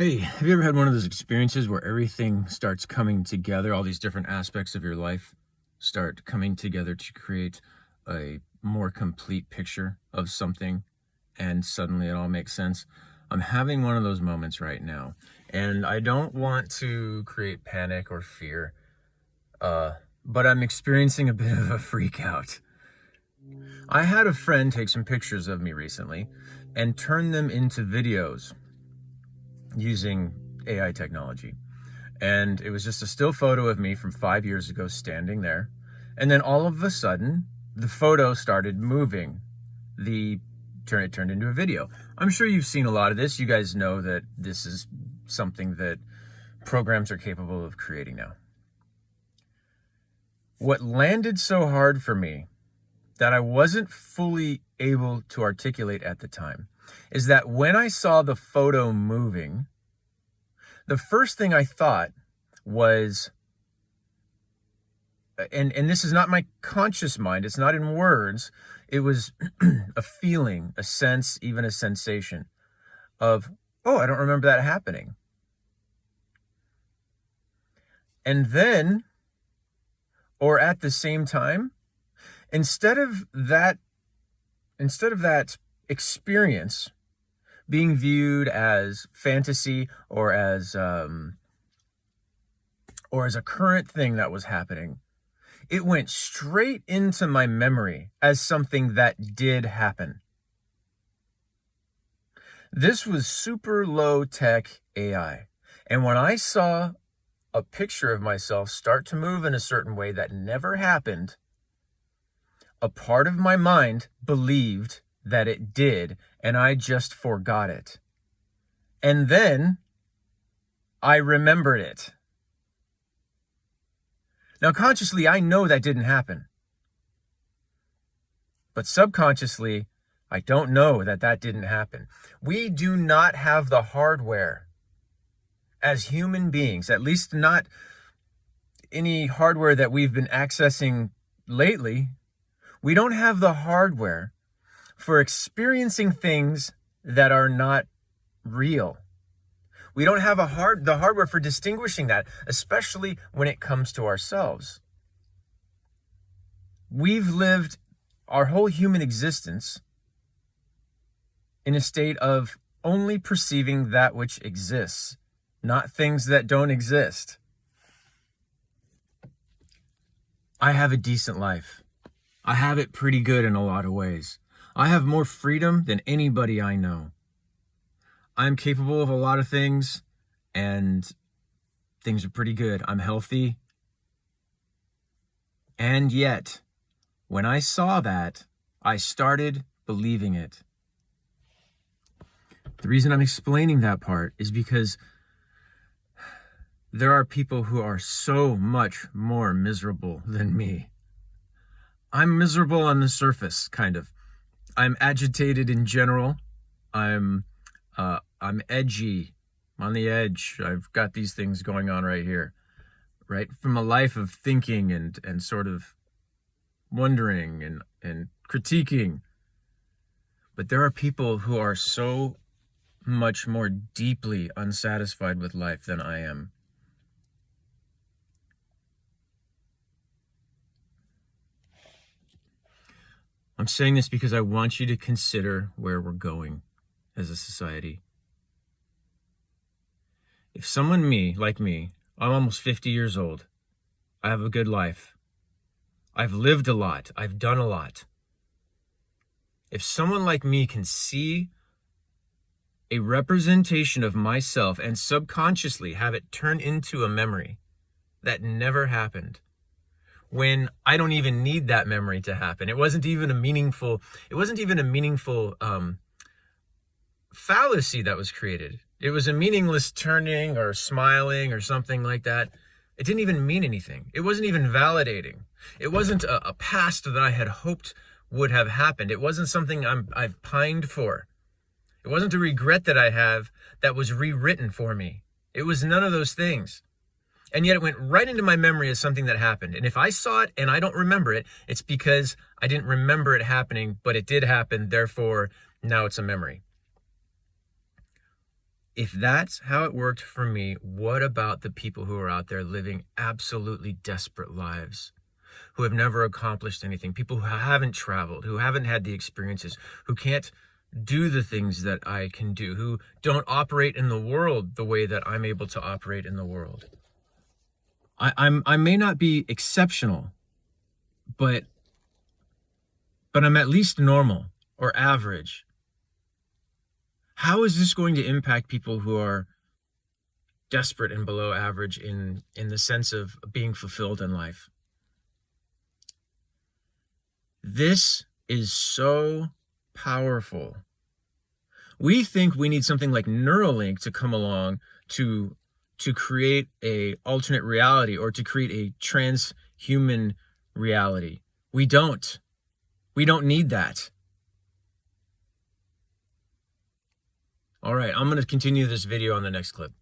Hey, have you ever had one of those experiences where everything starts coming together, all these different aspects of your life start coming together to create a more complete picture of something, and suddenly it all makes sense? I'm having one of those moments right now, and I don't want to create panic or fear, but I'm experiencing a bit of a freak out. I had a friend take some pictures of me recently and turn them into videos using AI technology. And it was just a still photo of me from 5 years ago standing there. And then all of a sudden, the photo started moving. It turned into a video. I'm sure you've seen a lot of this. You guys know that this is something that programs are capable of creating now. What landed so hard for me that I wasn't fully able to articulate at the time is that when I saw the photo moving, the first thing I thought was, and this is not my conscious mind, it's not in words, it was a feeling, a sense, even a sensation of, oh, I don't remember that happening. And then, or at the same time, instead of that experience being viewed as fantasy or as a current thing that was happening, it went straight into my memory as something that did happen. This was super low tech AI. And when I saw a picture of myself start to move in a certain way that never happened, a part of my mind believed that it did, and I just forgot it. And then I remembered it. Now, consciously, I know that didn't happen. But subconsciously, I don't know that that didn't happen. We do not have the hardware as human beings, at least not any hardware that we've been accessing lately. We don't have the hardware for experiencing things that are not real. We don't have the hardware for distinguishing that, especially when it comes to ourselves. We've lived our whole human existence in a state of only perceiving that which exists, not things that don't exist. I have a decent life. I have it pretty good in a lot of ways. I have more freedom than anybody I know. I'm capable of a lot of things, and things are pretty good. I'm healthy. And yet, when I saw that, I started believing it. The reason I'm explaining that part is because there are people who are so much more miserable than me. I'm miserable on the surface, kind of. I'm agitated in general. I'm edgy. I'm on the edge. I've got these things going on right here, right? From a life of thinking and sort of wondering and critiquing. But there are people who are so much more deeply unsatisfied with life than I am. I'm saying this because I want you to consider where we're going as a society. If someone like me, I'm almost 50 years old. I have a good life. I've lived a lot. I've done a lot. If someone like me can see a representation of myself and subconsciously have it turn into a memory that never happened, when I don't even need that memory to happen. It wasn't even a meaningful fallacy that was created. It was a meaningless turning or smiling or something like that. It didn't even mean anything. It wasn't even validating. It wasn't a past that I had hoped would have happened. It wasn't something I've pined for. It wasn't a regret that I have that was rewritten for me. It was none of those things. And yet it went right into my memory as something that happened. And if I saw it and I don't remember it, it's because I didn't remember it happening, but it did happen. Therefore, now it's a memory. If that's how it worked for me, what about the people who are out there living absolutely desperate lives, who have never accomplished anything, people who haven't traveled, who haven't had the experiences, who can't do the things that I can do, who don't operate in the world the way that I'm able to operate in the world? I may not be exceptional, but I'm at least normal or average. How is this going to impact people who are desperate and below average in the sense of being fulfilled in life? This is so powerful. We think we need something like Neuralink to come along to create a alternate reality or to create a transhuman reality. We don't. We don't need that. All right, I'm going to continue this video on the next clip.